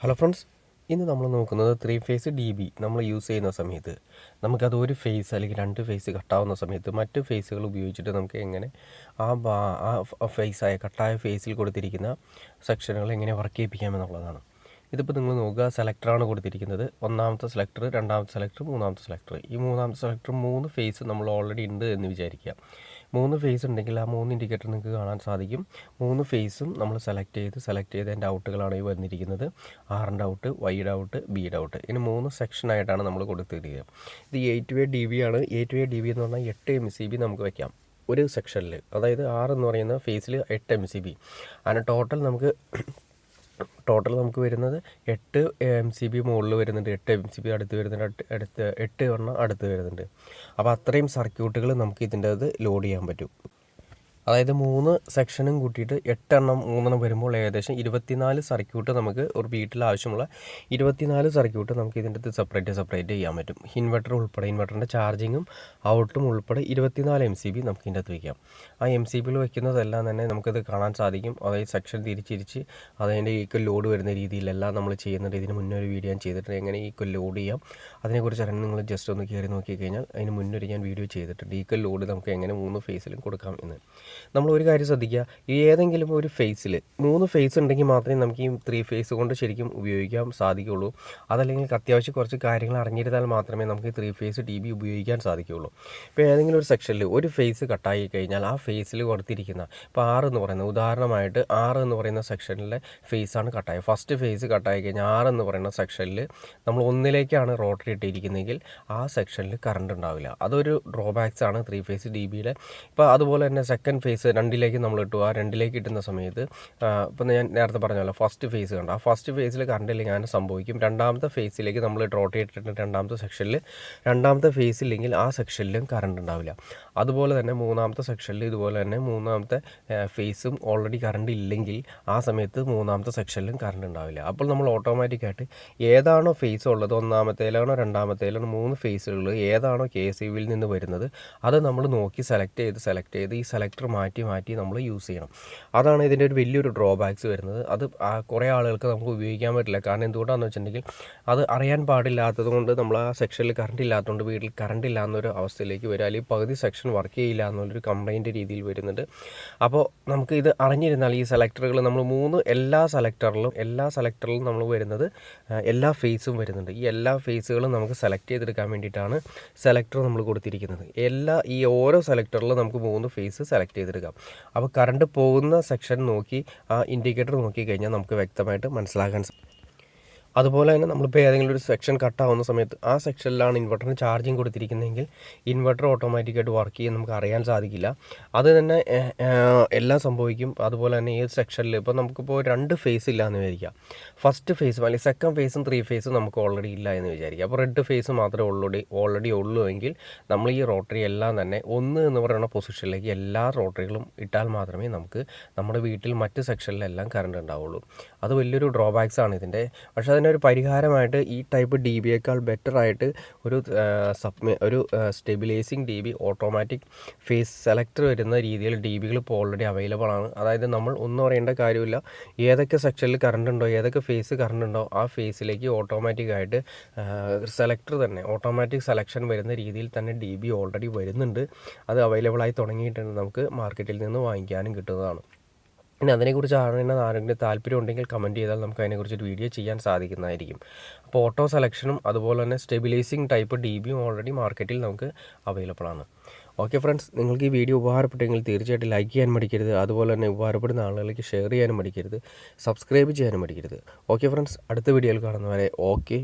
Hello friends, ഇന്ന് നമ്മൾ നോക്കുന്നത് 3 ഫേസ് ഡി ബി നമ്മൾ യൂസ് ചെയ്യുന്ന സമയത്ത് നമുക്കത് ഒരു ഫേസ് അല്ലെങ്കിൽ 2 ഫേസ് കട്ടാവുന്ന സമയത്ത് മറ്റ് ഫേസുകൾ ഉപയോഗിച്ചിട്ട് നമുക്ക് എങ്ങനെ ഫേസായ കട്ടായ ഫേസിൽ കൊടുത്തിരിക്കുന്ന സെക്ഷനുകൾ എങ്ങനെ വർക്ക് ചെയ്യിപ്പിക്കാമെന്നുള്ളതാണ്. ഇതിപ്പോൾ നിങ്ങൾ നോക്കുക, സെലക്ടറാണ് കൊടുത്തിരിക്കുന്നത്. ഒന്നാമത്തെ സെലക്ടർ, രണ്ടാമത്തെ സെലക്ടർ, മൂന്നാമത്തെ സെലക്ടർ. ഈ മൂന്നാമത്തെ സെലക്ടർ 3 ഫേസ് നമ്മൾ ഓൾറെഡി ഉണ്ട് എന്ന് വിചാരിക്കുക. 3 ഫേസ് ഉണ്ടെങ്കിൽ ആ 3 ഇൻഡിക്കേറ്റർ നിങ്ങൾക്ക് കാണാൻ സാധിക്കും. 3 ഫേസും നമ്മൾ സെലക്ട് ചെയ്ത് അതിൻ്റെ ഔട്ടുകളാണ് ഈ വന്നിരിക്കുന്നത്. ആറിൻ്റെ ഔട്ട്, വൈയുടെ ഔട്ട്, ബിയുടെ ഔട്ട്. ഇനി 3 സെക്ഷനായിട്ടാണ് നമ്മൾ കൊടുത്തിരിക്കുന്നത്. ഇത് 8 വേ ഡി ബി ആണ്. 8 വേ ഡി ബി എന്ന് പറഞ്ഞാൽ 8 MCB നമുക്ക് വയ്ക്കാം ഒരു സെക്ഷനിൽ. അതായത് 6 എന്ന് പറയുന്ന ഫേസിൽ 8 MCB. അങ്ങനെ ടോട്ടൽ നമുക്ക് വരുന്നത് 8 MCB മുകളിൽ വരുന്നുണ്ട്, 8 MCB അടുത്ത് വരുന്നുണ്ട്, 8 എണ്ണം അടുത്ത് വരുന്നുണ്ട്. അപ്പോൾ അത്രയും സർക്യൂട്ടുകൾ നമുക്ക് ഇതിൻ്റെ അത് ലോഡ് ചെയ്യാൻ പറ്റും. അതായത് 3 സെക്ഷനും കൂട്ടിയിട്ട് 8 എണ്ണം 3 എണ്ണം വരുമ്പോൾ ഏകദേശം 24 സർക്യൂട്ട് നമുക്ക് ഒരു വീട്ടിൽ ആവശ്യമുള്ള 24 സർക്യൂട്ട് നമുക്ക് ഇതിൻ്റെ അകത്ത് സെപ്പറേറ്റ് ചെയ്യാൻ പറ്റും. ഇൻവെർട്ടർ ഉൾപ്പെടെ, ഇൻവെർട്ടറിൻ്റെ ചാർജിങ്ങും ഔട്ടും ഉൾപ്പെടെ 24 MCB നമുക്ക് ഇതിൻ്റെ അകത്ത് വയ്ക്കാം. ആ MCBയിൽ വയ്ക്കുന്നതെല്ലാം തന്നെ നമുക്കത് കാണാൻ സാധിക്കും. അതായത് സെക്ഷൻ തിരിച്ചിരിച്ച് അതിൻ്റെ ഈക്വൽ ലോഡ് വരുന്ന രീതിയിലെല്ലാം നമ്മൾ ചെയ്യുന്നുണ്ട്. ഇതിന് മുന്നേ ഒരു വീഡിയോ ഞാൻ ചെയ്തിട്ടുണ്ട്, എങ്ങനെ ഈക്വൽ ലോഡ് ചെയ്യാം അതിനെക്കുറിച്ച് അറിയാൻ നിങ്ങൾ ജസ്റ്റ് ഒന്ന് കയറി നോക്കിക്കഴിഞ്ഞാൽ അതിന് മുന്നേ ഞാൻ വീഡിയോ ചെയ്തിട്ടുണ്ട്. ഈക്വൽ ലോഡ് നമുക്ക് എങ്ങനെ 3 ഫേസിലും കൊടുക്കാം എന്ന്. നമ്മൾ ഒരു കാര്യം ശ്രദ്ധിക്കുക, ഏതെങ്കിലും ഒരു ഫേസിൽ 3 ഫേസ് ഉണ്ടെങ്കിൽ മാത്രമേ നമുക്ക് ഈ 3 ഫേസ് കൊണ്ട് ശരിക്കും ഉപയോഗിക്കാൻ സാധിക്കുകയുള്ളൂ. അതല്ലെങ്കിൽ അത്യാവശ്യം കുറച്ച് കാര്യങ്ങൾ അറിഞ്ഞിരുന്നാൽ മാത്രമേ നമുക്ക് ഈ 3 ഫേസ് ടി ബി ഉപയോഗിക്കാൻ സാധിക്കുകയുള്ളൂ. ഇപ്പോൾ ഏതെങ്കിലും ഒരു സെക്ഷനിൽ ഒരു ഫേസ് കട്ടായി കഴിഞ്ഞാൽ ആ ഫേസിൽ കൊടുത്തിരിക്കുന്ന ഇപ്പോൾ 6 എന്ന് പറയുന്ന, ഉദാഹരണമായിട്ട് 6 എന്ന് പറയുന്ന സെക്ഷനിലെ ഫേസാണ് കട്ടായി. ഫസ്റ്റ് ഫേസ് കട്ടായി കഴിഞ്ഞാൽ 6 എന്ന് പറയുന്ന സെക്ഷനിൽ നമ്മൾ ഒന്നിലേക്കാണ് റോട്ടറി ഇട്ടിരിക്കുന്നതെങ്കിൽ ആ സെക്ഷനിൽ കറണ്ട് ഉണ്ടാവില്ല. അതൊരു ഡ്രോബാക്സ് ആണ് 3 ഫേസ് ഡി ബിയുടെ. ഇപ്പോൾ അതുപോലെ തന്നെ സെക്കൻഡ് ഫേസ് 2ലേക്ക് നമ്മൾ ഇട്ടു. ആ 2ലേക്ക് ഇട്ടുന്ന സമയത്ത് ഇപ്പം ഞാൻ നേരത്തെ പറഞ്ഞല്ലോ, ഫസ്റ്റ് ഫേസ് കണ്ട, ആ ഫസ്റ്റ് ഫേസിൽ കറണ്ട് ഇല്ലെങ്കിൽ അങ്ങനെ സംഭവിക്കും. രണ്ടാമത്തെ ഫേസിലേക്ക് നമ്മൾ റോട്ടേറ്റ് ഇട്ടിട്ട് രണ്ടാമത്തെ സെക്ഷനിൽ രണ്ടാമത്തെ ഫേസ് ഇല്ലെങ്കിൽ ആ സെക്ഷനിലും കറണ്ട് ഉണ്ടാവില്ല. അതുപോലെ തന്നെ മൂന്നാമത്തെ സെക്ഷനിൽ ഇതുപോലെ തന്നെ മൂന്നാമത്തെ ഫേസും ഓൾറെഡി കറണ്ട് ഇല്ലെങ്കിൽ ആ സമയത്ത് മൂന്നാമത്തെ സെക്ഷനിലും കറണ്ട് ഉണ്ടാവില്ല. അപ്പോൾ നമ്മൾ ഓട്ടോമാറ്റിക്കായിട്ട് ഏതാണോ ഫേസ് ഉള്ളത്, ഒന്നാമത്തേലാണോ രണ്ടാമത്തേലാണോ 3 ഫേസുകളിൽ ഏതാണോ KCBയിൽ നിന്ന് വരുന്നത് അത് നമ്മൾ നോക്കി സെലക്ട് ചെയ്ത് ഈ സെലക്ടർ മാറ്റി നമ്മൾ യൂസ് ചെയ്യണം. അതാണ് ഇതിൻ്റെ ഒരു വലിയൊരു ഡ്രോബാക്സ് വരുന്നത്. അത് കുറേ ആളുകൾക്ക് നമുക്ക് ഉപയോഗിക്കാൻ പറ്റില്ല. കാരണം എന്തുകൊണ്ടാണെന്ന് വെച്ചിട്ടുണ്ടെങ്കിൽ അത് അറിയാൻ പാടില്ലാത്തത് കൊണ്ട് നമ്മൾ ആ സെക്ഷനിൽ കറണ്ട് ഇല്ലാത്തതുകൊണ്ട് വീട്ടിൽ കറണ്ട് ഇല്ല എന്നൊരു അവസ്ഥയിലേക്ക് വരിക, അല്ലെങ്കിൽ പകുതി സെക്ഷൻ വർക്ക് ചെയ്യില്ല എന്നുള്ളൊരു കംപ്ലൈൻറ്റ് രീതിയിൽ വരുന്നുണ്ട്. അപ്പോൾ നമുക്ക് ഇത് അറിഞ്ഞിരുന്നാൽ ഈ സെലക്ടറുകൾ നമ്മൾ എല്ലാ സെലക്ടറിലും നമ്മൾ വരുന്നത് എല്ലാ ഫേസും വരുന്നുണ്ട്. ഈ എല്ലാ ഫേസുകളും നമുക്ക് സെലക്ട് ചെയ്തെടുക്കാൻ വേണ്ടിയിട്ടാണ് സെലക്ടർ നമ്മൾ കൊടുത്തിരിക്കുന്നത്. ഈ ഓരോ സെലക്ടറിലും നമുക്ക് 3 ഫേസ് സെലക്ട് ചെയ്തെടുക്കാം. അപ്പോൾ കറണ്ട് പോകുന്ന സെക്ഷൻ നോക്കി ആ ഇൻഡിക്കേറ്റർ നോക്കി കഴിഞ്ഞാൽ നമുക്ക് വ്യക്തമായിട്ട് മനസ്സിലാക്കാൻ സാധിക്കും. അതുപോലെ തന്നെ നമ്മളിപ്പോൾ ഏതെങ്കിലും ഒരു സെക്ഷൻ കട്ടാവുന്ന സമയത്ത് ആ സെക്ഷനിലാണ് ഇൻവെർട്ടറിന് ചാർജിങ് കൊടുത്തിരിക്കുന്നതെങ്കിൽ ഇൻവെർട്ടർ ഓട്ടോമാറ്റിക്കായിട്ട് വർക്ക് ചെയ്യും, നമുക്ക് അറിയാൻ സാധിക്കില്ല. അത് തന്നെ എല്ലാം സംഭവിക്കും. അതുപോലെ തന്നെ ഏത് സെക്ഷനിൽ ഇപ്പോൾ നമുക്കിപ്പോൾ 2 ഫേസ് ഇല്ല എന്ന് വിചാരിക്കാം, ഫസ്റ്റ് ഫേസും അല്ലെങ്കിൽ സെക്കൻഡ് ഫേസും 3 ഫേസും നമുക്ക് ഓൾറെഡി ഇല്ല എന്ന് വിചാരിക്കുക. അപ്പോൾ റെഡ് ഫേസ് മാത്രമേ ഓൾറെഡി ഉള്ളൂ എങ്കിൽ നമ്മൾ ഈ റോട്ടറി എല്ലാം തന്നെ 1 എന്ന് പറയുന്ന പൊസിഷനിലേക്ക് എല്ലാ റോട്ടറികളും ഇട്ടാൽ മാത്രമേ നമുക്ക് നമ്മുടെ വീട്ടിൽ മറ്റ് സെക്ഷനിലെല്ലാം കറണ്ട് ഉണ്ടാവുള്ളൂ. അത് വലിയൊരു ഡ്രോബാക്സ് ആണ് ഇതിൻ്റെ. പക്ഷേ അതിനൊരു പരിഹാരമായിട്ട് ഈ ടൈപ്പ് ഡി ബിയേക്കാൾ ബെറ്ററായിട്ട് ഒരു stabilising D B automatic phase selector വരുന്ന രീതിയിൽ ഡി ബികൾ ഇപ്പോൾ ഓൾറെഡി അവൈലബിൾ ആണ്. അതായത് നമ്മൾ ഒന്നും അറിയേണ്ട കാര്യമില്ല, ഏതൊക്കെ സെക്ഷനിൽ കറണ്ട് ഉണ്ടോ, ഏതൊക്കെ ഫേസ് കറണ്ട് ഉണ്ടോ ആ ഫേസിലേക്ക് ഓട്ടോമാറ്റിക്കായിട്ട് സെലക്ടർ തന്നെ ഓട്ടോമാറ്റിക് സെലക്ഷൻ വരുന്ന രീതിയിൽ തന്നെ ഡി ബി ഓൾറെഡി വരുന്നുണ്ട്. അത് അവൈലബിളായി തുടങ്ങിയിട്ടുണ്ട്, നമുക്ക് മാർക്കറ്റിൽ നിന്ന് വാങ്ങിക്കാനും കിട്ടുന്നതാണ്. ഇനി അതിനെക്കുറിച്ച് ആരെങ്കിലും താല്പര്യം ഉണ്ടെങ്കിൽ കമൻറ്റ് ചെയ്താൽ നമുക്ക് അതിനെക്കുറിച്ചൊരു വീഡിയോ ചെയ്യാൻ സാധിക്കുന്നതായിരിക്കും. അപ്പോൾ ഓട്ടോ സെലക്ഷനും അതുപോലെ തന്നെ സ്റ്റെബിലൈസിങ് ടൈപ്പ് ഡി ബിയും ഓൾറെഡി മാർക്കറ്റിൽ നമുക്ക് അവൈലബിൾ ആണ്. ഓക്കെ ഫ്രണ്ട്സ്, നിങ്ങൾക്ക് ഈ വീഡിയോ ഉപകാരപ്പെട്ടെങ്കിൽ തീർച്ചയായിട്ടും ലൈക്ക് ചെയ്യാൻ മടിക്കരുത്. അതുപോലെ തന്നെ ഉപകാരപ്പെടുന്ന ആളുകളിലേക്ക് ഷെയർ ചെയ്യാനും മടിക്കരുത്, സബ്സ്ക്രൈബ് ചെയ്യാനും മടിക്കരുത്. ഓക്കെ ഫ്രണ്ട്സ്, അടുത്ത വീഡിയോയിൽ കാണുന്നവരെ ഓക്കെ.